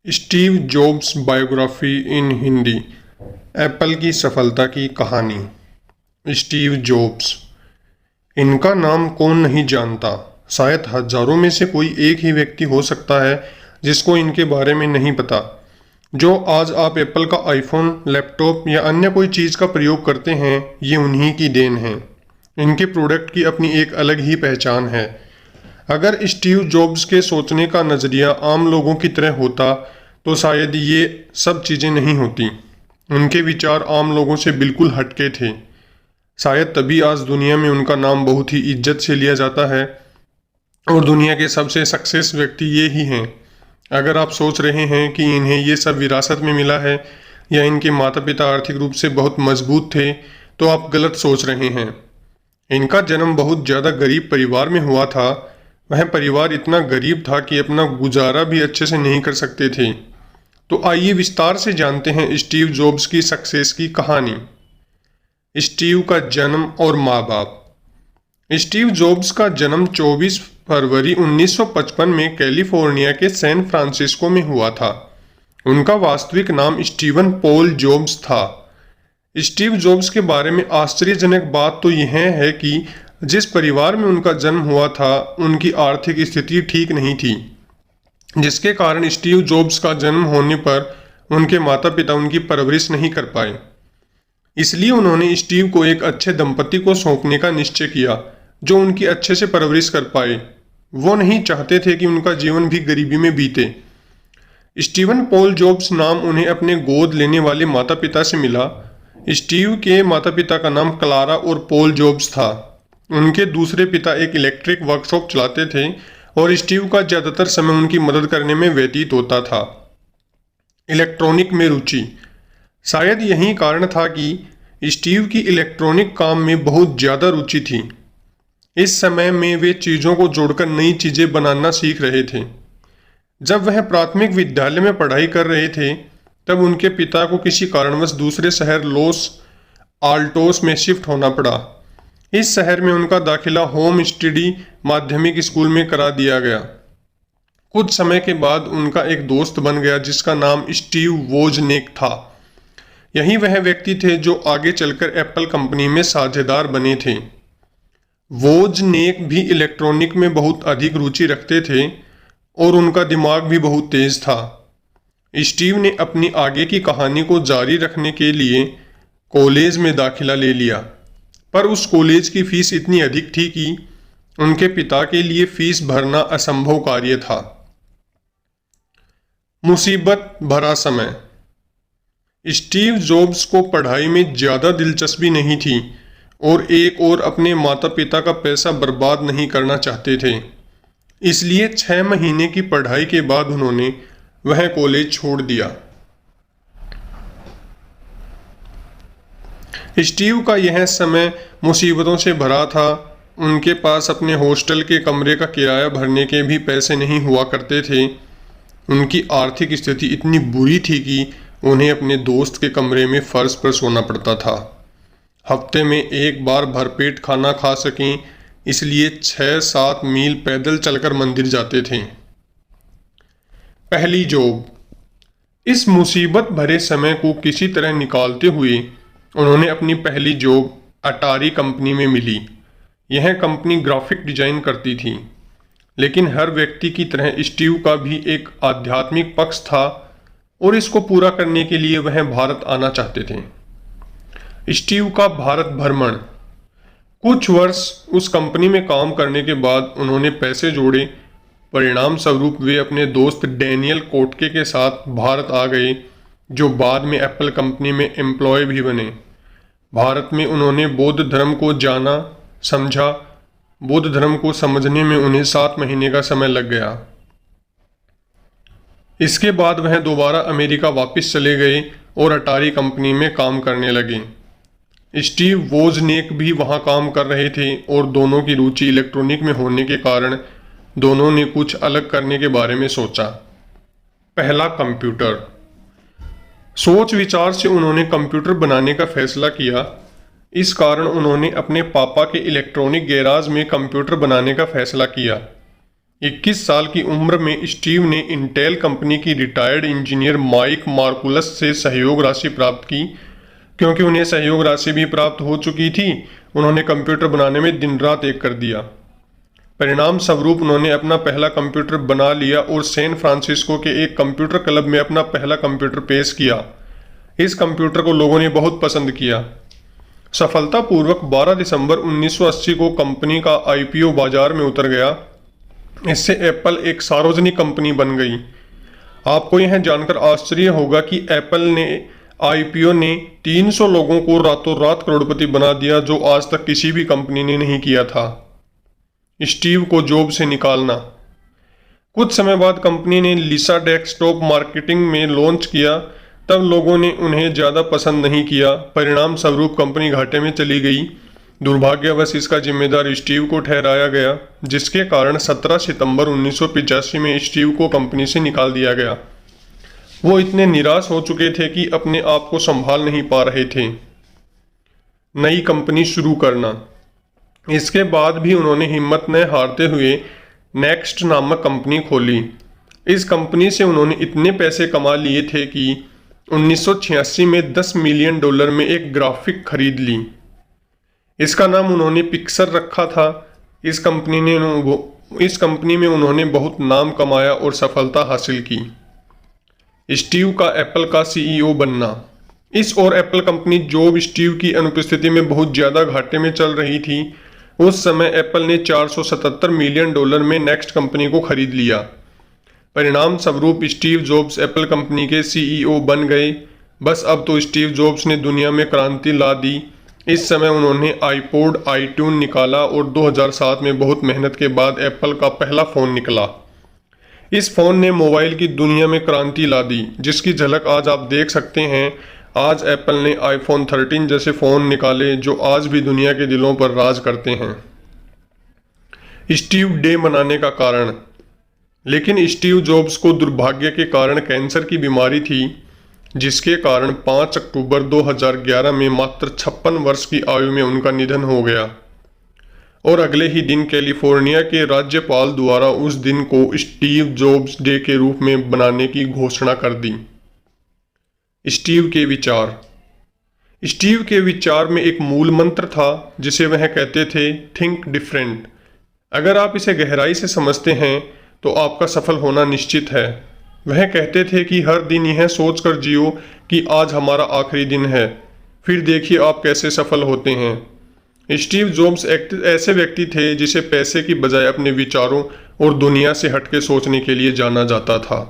Steve jobs biography इन Hindi. Apple की सफलता की कहानी। स्टीव जॉब्स, इनका नाम कौन नहीं जानता। शायद हजारों में से कोई एक ही व्यक्ति हो सकता है जिसको इनके बारे में नहीं पता। जो आज आप एप्पल का आईफोन, लैपटॉप या अन्य कोई चीज़ का प्रयोग करते हैं, ये उन्हीं की देन है। इनके प्रोडक्ट की अपनी एक अलग ही पहचान है। अगर स्टीव जॉब्स के सोचने का नज़रिया आम लोगों की तरह होता तो शायद ये सब चीज़ें नहीं होती। उनके विचार आम लोगों से बिल्कुल हटके थे। शायद तभी आज दुनिया में उनका नाम बहुत ही इज्जत से लिया जाता है और दुनिया के सबसे सक्सेस व्यक्ति ये ही हैं। अगर आप सोच रहे हैं कि इन्हें ये सब विरासत में मिला है या इनके माता पिता आर्थिक रूप से बहुत मजबूत थे, तो आप गलत सोच रहे हैं। इनका जन्म बहुत ज़्यादा गरीब परिवार में हुआ था। वह परिवार इतना गरीब था कि अपना गुजारा भी अच्छे से नहीं कर सकते थे। तो आइए विस्तार से जानते हैं स्टीव जॉब्स की सक्सेस की कहानी। स्टीव का जन्म और माँ बाप। स्टीव जॉब्स का जन्म 24 फरवरी 1955 में कैलिफोर्निया के सैन फ्रांसिस्को में हुआ था। उनका वास्तविक नाम स्टीवन पॉल जॉब्स था। स्टीव जॉब्स के बारे में आश्चर्यजनक बात तो यह है कि जिस परिवार में उनका जन्म हुआ था, उनकी आर्थिक स्थिति ठीक नहीं थी, जिसके कारण स्टीव जॉब्स का जन्म होने पर उनके माता पिता उनकी परवरिश नहीं कर पाए। इसलिए उन्होंने स्टीव को एक अच्छे दंपति को सौंपने का निश्चय किया जो उनकी अच्छे से परवरिश कर पाए। वो नहीं चाहते थे कि उनका जीवन भी गरीबी में बीते। स्टीवन पॉल जॉब्स नाम उन्हें अपने गोद लेने वाले माता पिता से मिला। स्टीव के माता पिता का नाम क्लारा और पॉल जॉब्स था। उनके दूसरे पिता एक इलेक्ट्रिक वर्कशॉप चलाते थे और स्टीव का ज़्यादातर समय उनकी मदद करने में व्यतीत होता था। इलेक्ट्रॉनिक में रुचि। शायद यही कारण था कि स्टीव की इलेक्ट्रॉनिक काम में बहुत ज़्यादा रुचि थी। इस समय में वे चीज़ों को जोड़कर नई चीज़ें बनाना सीख रहे थे। जब वह प्राथमिक विद्यालय में पढ़ाई कर रहे थे, तब उनके पिता को किसी कारणवश दूसरे शहर लॉस आल्टोस में शिफ्ट होना पड़ा। इस शहर में उनका दाखिला होम स्टडी माध्यमिक स्कूल में करा दिया गया। कुछ समय के बाद उनका एक दोस्त बन गया जिसका नाम स्टीव वोजनेक था। यही वह व्यक्ति थे जो आगे चलकर एप्पल कंपनी में साझेदार बने थे। वोजनेक भी इलेक्ट्रॉनिक में बहुत अधिक रुचि रखते थे और उनका दिमाग भी बहुत तेज था। स्टीव ने अपनी आगे की कहानी को जारी रखने के लिए कॉलेज में दाखिला ले लिया, पर उस कॉलेज की फीस इतनी अधिक थी कि उनके पिता के लिए फीस भरना असंभव कार्य था। मुसीबत भरा समय। स्टीव जॉब्स को पढ़ाई में ज़्यादा दिलचस्पी नहीं थी और एक और अपने माता पिता का पैसा बर्बाद नहीं करना चाहते थे। इसलिए 6 महीने की पढ़ाई के बाद उन्होंने वह कॉलेज छोड़ दिया। स्टीव का यह समय मुसीबतों से भरा था। उनके पास अपने हॉस्टल के कमरे का किराया भरने के भी पैसे नहीं हुआ करते थे। उनकी आर्थिक स्थिति इतनी बुरी थी कि उन्हें अपने दोस्त के कमरे में फर्श पर सोना पड़ता था। हफ्ते में एक बार भरपेट खाना खा सकें, इसलिए 6-7 मील पैदल चलकर मंदिर जाते थे। पहली जॉब। इस मुसीबत भरे समय को किसी तरह निकालते हुए उन्होंने अपनी पहली जॉब अटारी कंपनी में मिली। यह कंपनी ग्राफिक डिजाइन करती थी, लेकिन हर व्यक्ति की तरह स्टीव का भी एक आध्यात्मिक पक्ष था और इसको पूरा करने के लिए वह भारत आना चाहते थे। स्टीव का भारत भ्रमण। कुछ वर्ष उस कंपनी में काम करने के बाद उन्होंने पैसे जोड़े। परिणाम स्वरूप वे अपने दोस्त डैनियल कोटके के साथ भारत आ गए, जो बाद में एप्पल कंपनी में एम्प्लॉय भी बने। भारत में उन्होंने बौद्ध धर्म को जाना समझा। बौद्ध धर्म को समझने में उन्हें 7 महीने का समय लग गया। इसके बाद वह दोबारा अमेरिका वापस चले गए और अटारी कंपनी में काम करने लगे। स्टीव वोजनेक भी वहां काम कर रहे थे और दोनों की रुचि इलेक्ट्रॉनिक में होने के कारण दोनों ने कुछ अलग करने के बारे में सोचा। पहला कंप्यूटर। सोच विचार से उन्होंने कंप्यूटर बनाने का फैसला किया। इस कारण उन्होंने अपने पापा के इलेक्ट्रॉनिक गैराज में कंप्यूटर बनाने का फैसला किया। 21 साल की उम्र में स्टीव ने इंटेल कंपनी की रिटायर्ड इंजीनियर माइक मार्कुलस से सहयोग राशि प्राप्त की। क्योंकि उन्हें सहयोग राशि भी प्राप्त हो चुकी थी, उन्होंने कंप्यूटर बनाने में दिन रात एक कर दिया। परिणाम स्वरूप उन्होंने अपना पहला कंप्यूटर बना लिया और सैन फ्रांसिस्को के एक कंप्यूटर क्लब में अपना पहला कंप्यूटर पेश किया। इस कंप्यूटर को लोगों ने बहुत पसंद किया। सफलतापूर्वक 12 दिसंबर 1980 को कंपनी का आईपीओ बाजार में उतर गया। इससे एप्पल एक सार्वजनिक कंपनी बन गई। आपको यह जानकर आश्चर्य होगा कि एप्पल ने आईपीओ ने 300 लोगों को रातों रात करोड़पति बना दिया, जो आज तक किसी भी कंपनी ने नहीं किया था। स्टीव को जॉब से निकालना। कुछ समय बाद कंपनी ने लिसा डेस्कटॉप मार्केटिंग में लॉन्च किया। तब लोगों ने उन्हें ज़्यादा पसंद नहीं किया। परिणाम स्वरूप कंपनी घाटे में चली गई। दुर्भाग्यवश इसका जिम्मेदार स्टीव को ठहराया गया, जिसके कारण 17 सितंबर 1985 में स्टीव को कंपनी से निकाल दिया गया। वो इतने निराश हो चुके थे कि अपने आप को संभाल नहीं पा रहे थे। नई कंपनी शुरू करना। इसके बाद भी उन्होंने हिम्मत न हारते हुए नेक्स्ट नामक कंपनी खोली। इस कंपनी से उन्होंने इतने पैसे कमा लिए थे कि 1986 में $10 मिलियन में एक ग्राफिक खरीद ली। इसका नाम उन्होंने पिक्सर रखा था। इस कंपनी में उन्होंने बहुत नाम कमाया और सफलता हासिल की। स्टीव का एप्पल का सीईओ बनना। इस और एप्पल कंपनी जॉब स्टीव की अनुपस्थिति में बहुत ज़्यादा घाटे में चल रही थी। उस समय एप्पल ने $477 मिलियन में नेक्स्ट कंपनी को खरीद लिया। परिणाम स्वरूप स्टीव जॉब्स एप्पल कंपनी के सीईओ बन गए। बस अब तो स्टीव जॉब्स ने दुनिया में क्रांति ला दी। इस समय उन्होंने आईपॉड, आईट्यून निकाला और 2007 में बहुत मेहनत के बाद एप्पल का पहला फ़ोन निकला। इस फ़ोन ने मोबाइल की दुनिया में क्रांति ला दी, जिसकी झलक आज आप देख सकते हैं। आज एप्पल ने आईफोन 13 जैसे फ़ोन निकाले जो आज भी दुनिया के दिलों पर राज करते हैं। स्टीव डे मनाने का कारण। लेकिन स्टीव जॉब्स को दुर्भाग्य के कारण कैंसर की बीमारी थी, जिसके कारण 5 अक्टूबर 2011 में मात्र 56 वर्ष की आयु में उनका निधन हो गया। और अगले ही दिन कैलिफोर्निया के राज्यपाल द्वारा उस दिन को स्टीव जॉब्स डे के रूप में बनाने की घोषणा कर दी। स्टीव के विचार। स्टीव के विचार में एक मूल मंत्र था, जिसे वह कहते थे, थिंक डिफरेंट। अगर आप इसे गहराई से समझते हैं तो आपका सफल होना निश्चित है। वह कहते थे कि हर दिन यह सोचकर जियो कि आज हमारा आखिरी दिन है, फिर देखिए आप कैसे सफल होते हैं। स्टीव जॉब्स एक ऐसे व्यक्ति थे जिसे पैसे की बजाय अपने विचारों और दुनिया से हटके सोचने के लिए जाना जाता था।